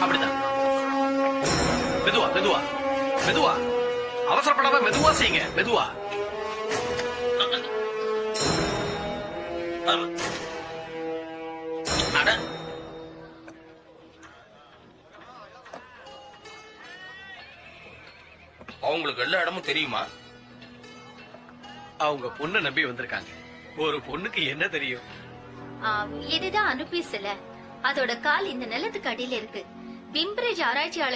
அப்படிதான். மெதுவா மெதுவா மெதுவா, அவசரப்படாம மெதுவா செய்யுங்க. மெதுவா. அட, அவங்களுக்கு எல்லா இடமும் தெரியுமா? அவங்க பொண்ணை நம்பி வந்திருக்காங்க. ஒரு பொண்ணுக்கு என்ன தெரியும்? இதுதான் அனுப்பி சில. அதோட கால் இந்த நிலத்துக்கு அடியில இருக்கு. பிம்பிரிட்ஜ் ஆராய்ச்சியாளர்